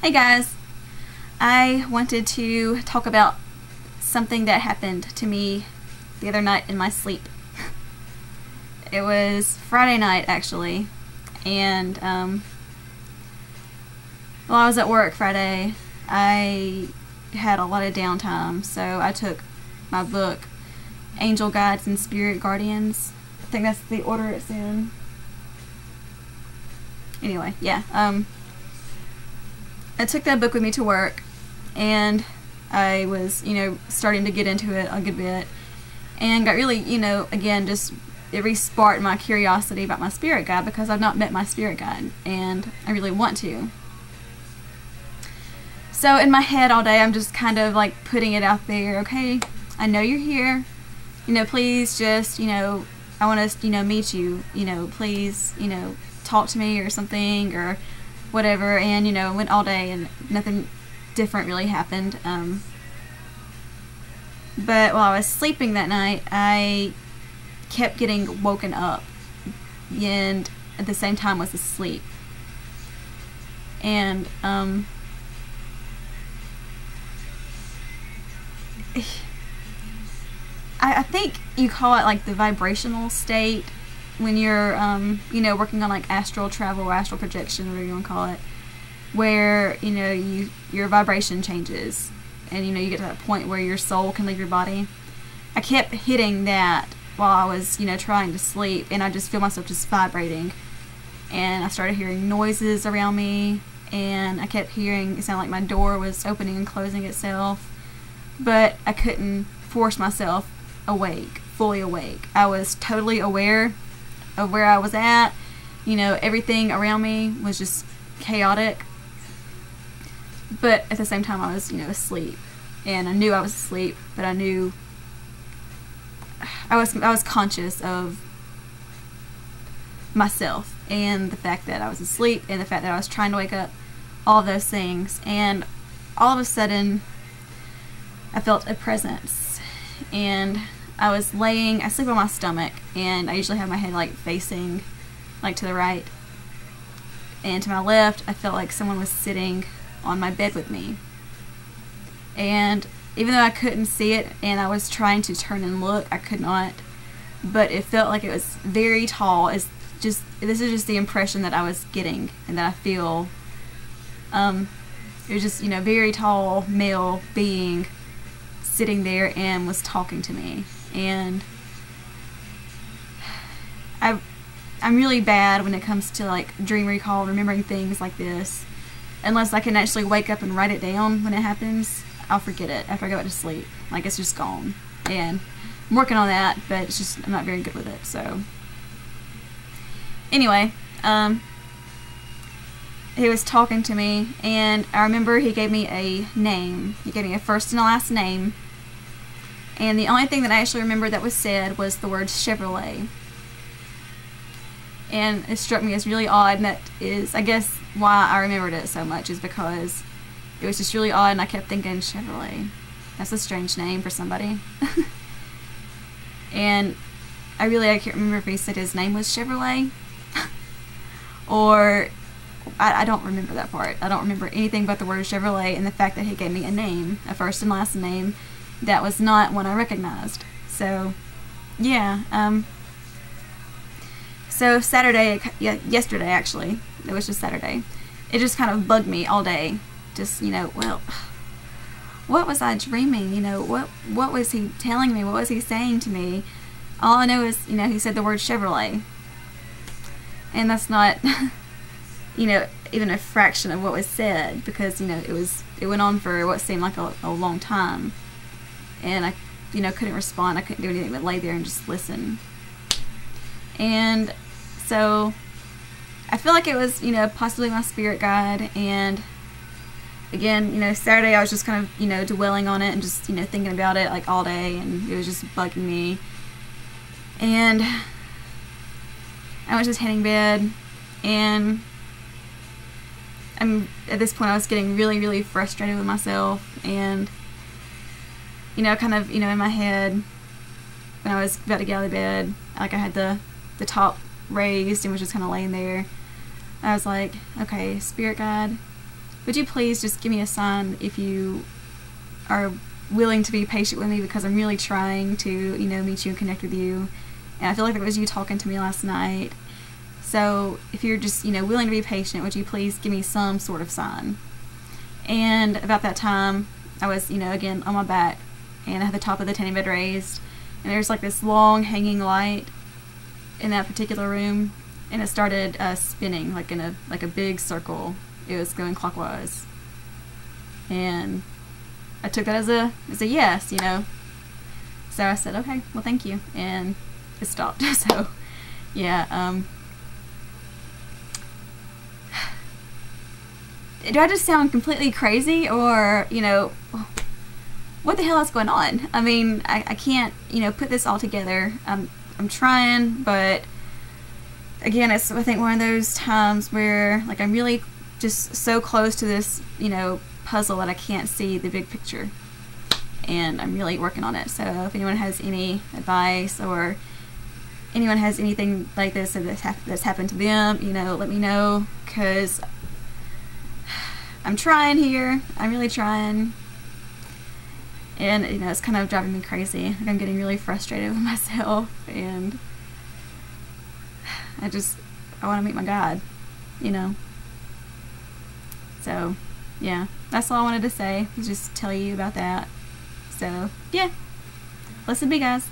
Hey guys, I wanted to talk about something that happened to me the other night in my sleep. It was Friday night actually, and while I was at work Friday, I had a lot of downtime, so I took my book, Angel Guides and Spirit Guardians. I think that's the order it's in. Anyway, yeah, I took that book with me to work, and I was, starting to get into it a good bit, and got really, again, just it re-sparked my curiosity about my spirit guide, because I've not met my spirit guide, and I really want to. So in my head all day, I'm just kind of like putting it out there. Okay, I know you're here. Please just, I want to, meet you. Please, talk to me or something or whatever. And went all day and nothing different really happened. But while I was sleeping that night, I kept getting woken up, and at the same time was asleep. And I think you call it like the vibrational state when you're working on like astral travel or astral projection, whatever you want to call it, where your vibration changes, and you get to that point where your soul can leave your body. I kept hitting that while I was trying to sleep, and I just feel myself just vibrating, and I started hearing noises around me, and I kept hearing it sounded like my door was opening and closing itself, but I couldn't force myself awake, fully awake. I was totally aware of where I was at. Everything around me was just chaotic, but at the same time I was asleep, and I knew I was asleep, but I knew I was conscious of myself and the fact that I was asleep and the fact that I was trying to wake up, all of those things. And all of a sudden I felt a presence, and I sleep on my stomach, and I usually have my head like facing like to the right, and to my left I felt like someone was sitting on my bed with me. And even though I couldn't see it and I was trying to turn and look, I could not, but it felt like it was very tall. This is just the impression that I was getting and that I feel. It was just very tall male being sitting there and was talking to me. And I'm really bad when it comes to like dream recall, remembering things like this. Unless I can actually wake up and write it down when it happens, I'll forget it after I go back to sleep. Like, it's just gone. And I'm working on that, but it's just I'm not very good with it. So anyway, he was talking to me, and I remember he gave me a name. He gave me a first and a last name. And the only thing that I actually remember that was said was the word Chevrolet. And it struck me as really odd, and that is, I guess, why I remembered it so much, is because it was just really odd, and I kept thinking, Chevrolet, that's a strange name for somebody. And I can't remember if he said his name was Chevrolet, or I don't remember that part. I don't remember anything but the word Chevrolet and the fact that he gave me a name, a first and last name, that was not one I recognized. So, yeah, so yesterday actually, it was just Saturday, it just kind of bugged me all day. Just, well, what was I dreaming? What was he telling me? What was he saying to me? All I know is, he said the word Chevrolet. And that's not, even a fraction of what was said, because, it went on for what seemed like a long time. And I, couldn't respond. I couldn't do anything but lay there and just listen. And so I feel like it was, possibly my spirit guide. And again, Saturday I was just kind of, dwelling on it and just, thinking about it like all day, and it was just bugging me. And I was just hitting bed, and at this point I was getting really, really frustrated with myself, and kind of, in my head, when I was about to get out of bed, like I had the top raised and was just kind of laying there. I was like, okay, spirit guide, would you please just give me a sign if you are willing to be patient with me, because I'm really trying to, you know, meet you and connect with you. And I feel like it was you talking to me last night. So if you're just, you know, willing to be patient, would you please give me some sort of sign? And about that time, I was, you know, again on my back, and I had the top of the tanning bed raised, and there's like this long hanging light in that particular room, and it started spinning like in a big circle. It was going clockwise, and I took that as a yes, you know. So I said, okay, well, thank you, and it stopped. So yeah, do I just sound completely crazy, or, you know, what the hell is going on? I mean, I can't, you know, put this all together. I'm trying, but again, it's, I think, one of those times where, like, I'm really just so close to this, you know, puzzle that I can't see the big picture, and I'm really working on it. So if anyone has any advice, or anyone has anything like this that's happened to them, you know, let me know, because I'm trying here. I'm really trying. And, you know, it's kind of driving me crazy. Like, I'm getting really frustrated with myself, and I want to meet my God, you know. So, yeah, that's all I wanted to say, was just tell you about that. So, yeah, blessed be, guys.